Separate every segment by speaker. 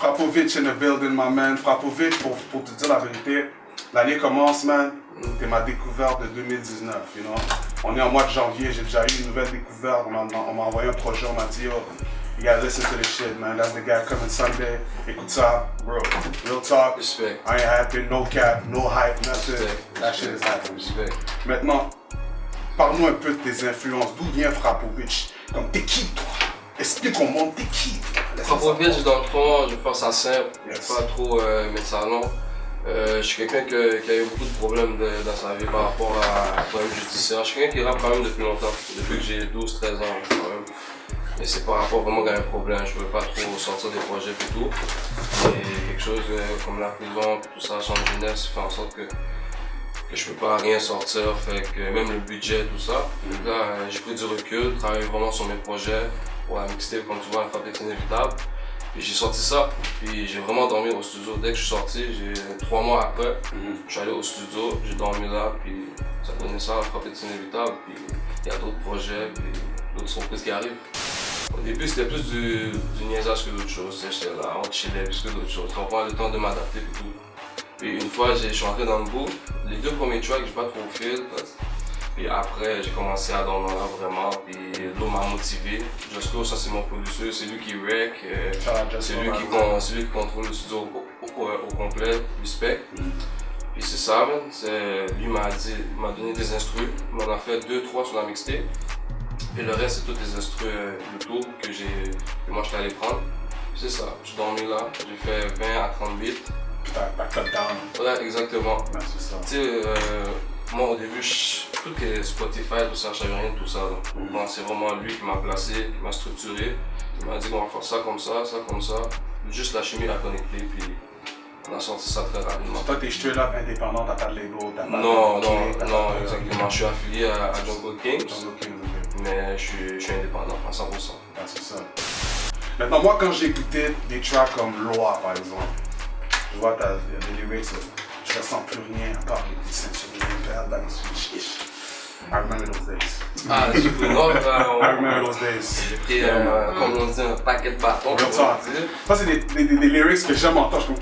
Speaker 1: Frapovic in the building, my man. Frapovic, pour te dire la vérité, l'année commence, man. T'es ma découverte de 2019, you know. On est en mois de janvier, j'ai déjà eu une nouvelle découverte. On m'a envoyé un projet, on m'a dit, oh, you gotta listen to this shit, man. That's the guy coming Sunday. Écoute ça, bro. Real talk.
Speaker 2: Respect.
Speaker 1: I ain't happy, no cap, no hype, nothing.
Speaker 2: Respect.
Speaker 1: That shit is happening.
Speaker 2: Respect.
Speaker 1: Maintenant, parle-nous un peu de tes influences. D'où vient Frapovic? Comme t'es qui, toi? Explique au monde, t'es qui?
Speaker 2: Frapovic, dans le fond, je vais faire ça simple.
Speaker 1: Yes.
Speaker 2: Je vais pas trop mettre ça long. Je suis quelqu'un qui a eu beaucoup de problèmes dans sa vie par rapport à problème judiciaire. Je suis quelqu'un qui rappe quand même depuis longtemps, depuis que j'ai 12-13 ans quand même. Mais c'est par rapport vraiment à un problème, je ne pouvais pas trop sortir des projets et tout. Et quelque chose comme la prison, tout ça, son jeunesse, fait en sorte que je peux pas rien sortir, fait que même le budget, tout ça. Donc là, j'ai pris du recul, travaillé vraiment sur mes projets pour la mixtape, comme tu vois, la frappe est inévitable. Puis j'ai sorti ça, puis j'ai vraiment dormi au studio. Dès que je suis sorti, 3 mois après, je suis allé au studio, j'ai dormi là, puis ça donnait ça, la frappe est inévitable, puis il y a d'autres projets, puis d'autres surprises qui arrivent. Au début, c'était plus du niaisage que d'autres choses. J'étais là, on chillait plus que d'autres choses. On prend le temps de m'adapter et tout. Puis une fois, je suis entré dans le groupe. Les 2 premiers tracks, j'ai pas trop fil. Puis après, j'ai commencé à dormir là vraiment. Puis l'eau m'a motivé. Jusco, ça c'est mon producteur, c'est lui qui rec. C'est lui qui contrôle le studio au complet. Respect. Puis c'est ça, man. Lui m'a donné des instrus. Il m'en a fait 2-3 sur la mixtape. Et le reste, c'est tous les instrus YouTube que moi j'étais allé prendre. C'est ça, j'ai dormi là, j'ai fait 20 à 30 bits.
Speaker 1: T'as cut down.
Speaker 2: Ouais, exactement.
Speaker 1: Ouais, c'est ça.
Speaker 2: Tu sais, moi au début, tout que Spotify, tout ça, je savais rien de tout ça. Bon, c'est vraiment lui qui m'a placé, qui m'a structuré. Il m'a dit qu'on va faire ça comme ça, ça comme ça. Juste la chimie à connecter, puis on a sorti ça très rapidement.
Speaker 1: Toi, t'es straight up indépendant, t'as pas de label, t'as pas
Speaker 2: Non,
Speaker 1: de
Speaker 2: non, exactement. Je suis affilié à Jungle Kings.
Speaker 1: Jungle Kings, ok.
Speaker 2: Mais je suis indépendant à 100%.
Speaker 1: Ah, c'est ça. Maintenant, moi, quand j'ai écouté des tracks comme Loi, par exemple, je vois des lyrics, je ressens plus rien à part les coups de ceinture, les perles, dans I remember those days.
Speaker 2: Ah, j'ai pris grave,
Speaker 1: I remember those days.
Speaker 2: j'ai pris, comme on dit, un paquet de bâtons.
Speaker 1: Real talk. Ça, c'est des lyrics que j'aime entendre. Je suis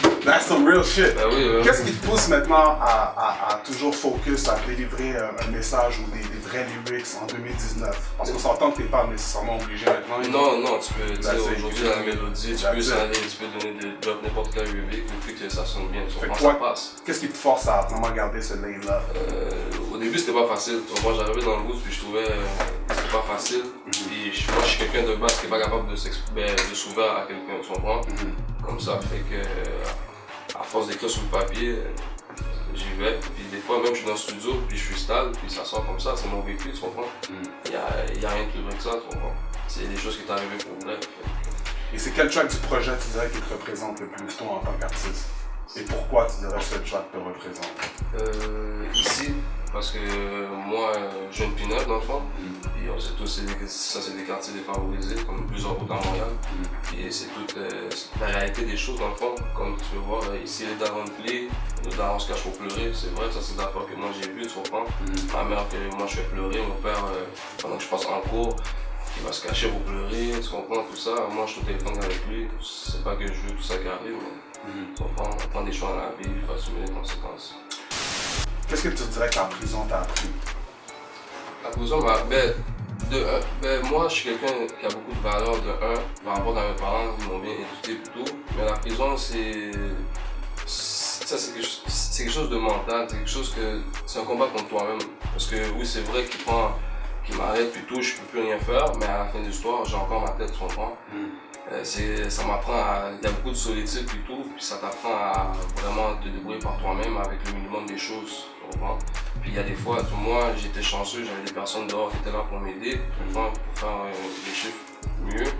Speaker 1: comme, that's some real shit.
Speaker 2: Ben oui, oui.
Speaker 1: Qu'est-ce qui te pousse maintenant à toujours focus, à délivrer un message ou des vrais lyrics en 2019? Parce qu'on s'entend que t'es pas nécessairement obligé maintenant.
Speaker 2: Non, tu peux dire aujourd'hui la mélodie, tu peux donner des drops n'importe quel lyric, depuis que ça sonne bien, tu comprends, ça passe.
Speaker 1: Qu'est-ce qui te force à vraiment garder ce lane-là?
Speaker 2: Au début, c'était pas facile. Moi, j'arrivais dans le groupe puis je trouvais que c'était pas facile. Puis moi, je suis quelqu'un de base qui est pas capable de s'ouvrir à quelqu'un, tu comprends? Comme ça fait que, à force d'écrire sur le papier, j'y vais. Puis des fois, même je suis dans le studio, puis je freestyle, puis ça sort comme ça, c'est mon vécu, tu comprends? Y a rien de plus vrai que ça, tu comprends? C'est des choses qui t'arrivent pour vrai.
Speaker 1: Et c'est quel track du projet tu dirais qui te représente le plus, toi, en tant qu'artiste? Et pourquoi tu dirais que ce track te représente?
Speaker 2: Ici, parce que moi, je viens de Pinot dans le fond. Et on sait tous, ça c'est des quartiers défavorisés, comme plusieurs autres à Montréal. Et c'est toute la réalité des choses dans le fond. Comme tu peux voir, ici les darons plient, nos darons se cachent pour pleurer. C'est vrai, ça c'est des affaires que moi j'ai vues, tu comprends. Ma mère que moi je fais pleurer, mon père pendant que je passe en cours, il va se cacher pour pleurer, tu comprends, tout ça. Moi je suis au téléphone avec lui, c'est pas que je veux tout ça qui arrive, mais tu comprends, on prend des choix dans la vie, il faut assumer les conséquences.
Speaker 1: Qu'est-ce que tu dirais que la prison t'a appris?
Speaker 2: La prison, moi je suis quelqu'un qui a beaucoup de valeurs de par rapport à mes parents, ils m'ont bien éduqué plutôt. Mais la prison, c'est quelque chose de mental, c'est un combat contre toi-même. Parce que oui, c'est vrai qu'il m'arrête puis tout, je peux plus rien faire, mais à la fin de l'histoire, j'ai encore ma tête, tu comprends? Ça m'apprend il y a beaucoup de solitude et tout, puis ça t'apprend à vraiment te débrouiller par toi-même avec le minimum des choses, tu comprends? Puis il y a des fois, moi j'étais chanceux, j'avais des personnes dehors qui étaient là pour m'aider, pour faire des chiffres mieux,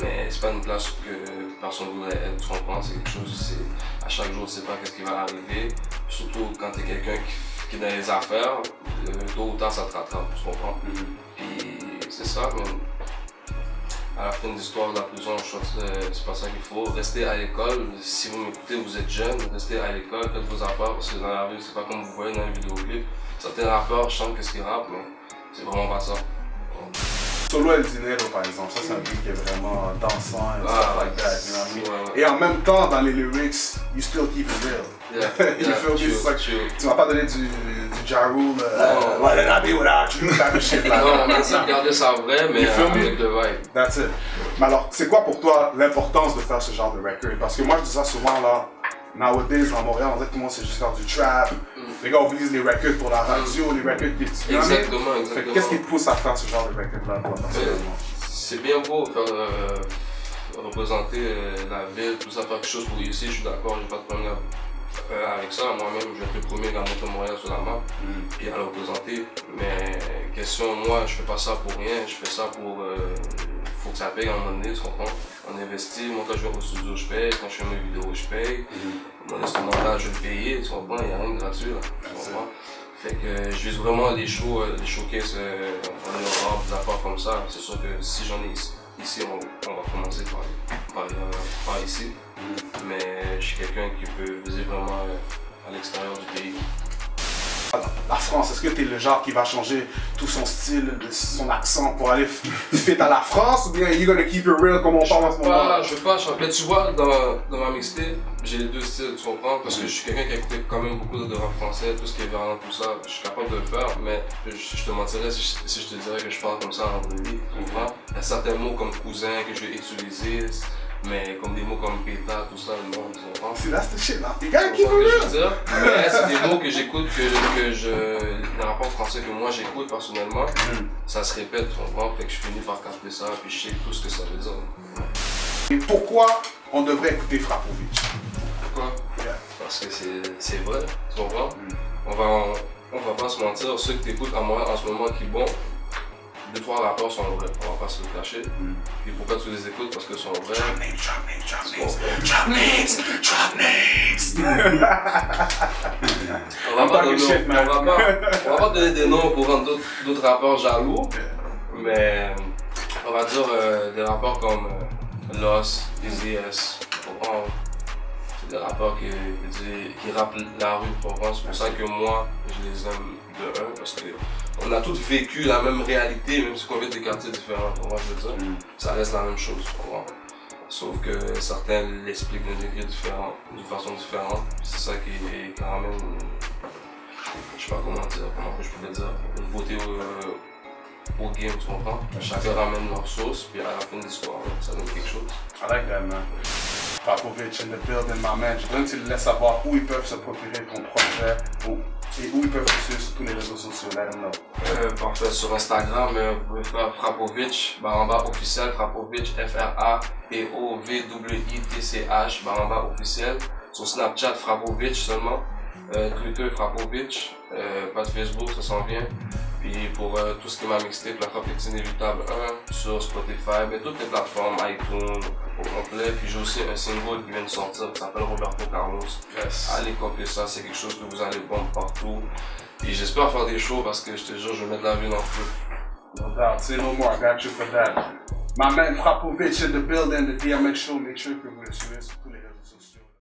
Speaker 2: mais c'est pas une place que personne ne voudrait être, tu comprends? C'est quelque chose, à chaque jour tu sais pas qu'est-ce qui va arriver, surtout quand tu es quelqu'un qui est dans les affaires, tôt ou tard ça te rattrape, tu comprends? Puis c'est ça, mais à la fin de l'histoire de la prison, je crois que c'est pas ça qu'il faut. Restez à l'école. Si vous m'écoutez, vous êtes jeune, restez à l'école, faites vos affaires, parce que dans la rue, c'est pas comme vous voyez dans les vidéoclips. Certains rappeurs chantent qu'est-ce qu'ils rappent, mais c'est vraiment pas ça.
Speaker 1: Solo El Dinero, par exemple, ça c'est un beat qui est vraiment dansant et stuff like that, you know what I mean? Et en même temps, dans les lyrics, you still keep it real. You feel me? Tu m'as pas donné du Ja Rule, what did I do without you? Type of shit, là.
Speaker 2: Non, on essaie de garder ça vrai, mais avec le vibe.
Speaker 1: That's it. Mais alors, c'est quoi pour toi l'importance de faire ce genre de record? Parce que moi, je dis ça souvent, là, nowadays, à Montréal, on dirait que tout le monde sait juste faire du trap. Les gars utilisent les records pour la radio, les records qui est
Speaker 2: Exactement.
Speaker 1: Qu'est-ce qui te pousse à faire ce genre de record-là, toi, personnellement?
Speaker 2: C'est bien beau faire représenter la ville, tout ça, faire quelque chose pour ici, je suis d'accord, j'ai pas de problème avec ça. Moi-même, je vais être le premier à monter Montréal sur la map et à le représenter. Mais question, moi, je fais pas ça pour rien, je fais ça pour. Faut que ça paye à un moment donné, tu comprends? On investit, moi quand je vais au studio, je paye, quand je fais mes vidéos, je paye. Mon instrumental, je vais le payer, tu comprends? Il n'y a rien de gratuit là, tu comprends? Fait que je vise vraiment les showcases en Europe, des affaires comme ça. C'est sûr que si j'en ai ici, on va commencer par ici. Mais je suis quelqu'un qui peut viser vraiment à l'extérieur du pays.
Speaker 1: La France, est-ce que tu es le genre qui va changer tout son style, son accent pour aller fit à la France, ou bien you gonna keep it real comme on parle en ce moment?
Speaker 2: Je veux pas changer. Mais tu vois, dans ma mixtape, j'ai les deux styles, tu comprends? Parce que je suis quelqu'un qui a écouté quand même beaucoup de rap français, tout ce qui est variant, tout ça. Je suis capable de le faire, mais je te mentirais si je te dirais que je parle comme ça en vrai, tu comprends? Il y a certains mots comme cousin que je vais utiliser. Mais comme des mots comme pétard, tout ça, non, tu comprends?
Speaker 1: C'est là, c'est shit, là. You gotta keep it real.
Speaker 2: Mais c'est des mots que j'écoute, les rapports français que moi j'écoute personnellement, ça se répète, tu comprends? Fait que je finis par capter ça, puis je sais tout ce que ça veut dire.
Speaker 1: Et pourquoi on devrait écouter Frapovic?
Speaker 2: Pourquoi? Parce que c'est vrai, tu comprends? On va pas se mentir, ceux que t'écoutes à moi en ce moment qui bon, 2-3 rappeurs sont vrais, on va pas se le cacher. Et pourquoi tu les écoutes? Parce que sont vrais.
Speaker 1: Drop names.
Speaker 2: On va pas donner des noms pour rendre d'autres rappeurs jaloux, mais on va dire des rappeurs comme Loss, Easy S, c'est des rappeurs qui rappent la rue, c'est pour ça que moi je les aime de un, parce qu'on a tous vécu la même réalité, même si on vit des quartiers différents, pour moi je veux dire, ça reste la même chose, sauf que certains l'expliquent d'un degré différent, d'une façon différente, c'est ça qui ramène, je sais pas comment je peux le dire, une beauté au game, tu comprends? Chacun ramène leur sauce, puis à la fin de l'histoire, ça donne quelque chose.
Speaker 1: I like that, man. Frapovic in the building, my man. Je voudrais que tu le laisses savoir où ils peuvent se procurer ton projet et où ils peuvent te suivre sur tous les réseaux sociaux. Let them know.
Speaker 2: Parfait, sur Instagram, vous pouvez faire Frapovic, baramba officiel, Frapovic, Frapovitch, baramba officiel. Sur Snapchat, Frapovic seulement. Twitter, Frapovic. Pas de Facebook, ça s'en vient. Puis pour tout ce qui est ma mixtape, La Frappe est inévitable 1 sur Spotify, mais toutes les plateformes, iTunes au complet. Puis j'ai aussi un single qui vient de sortir qui s'appelle Roberto Carlos. Allez copier ça, c'est quelque chose que vous allez prendre partout. Et j'espère faire des shows parce que je te jure, je vais mettre la vie dans le feu.
Speaker 1: No doubt, say no more, I got you for that. My man Frapovic in the building, the DMX Show, make sure que vous le suivez sur tous les réseaux sociaux.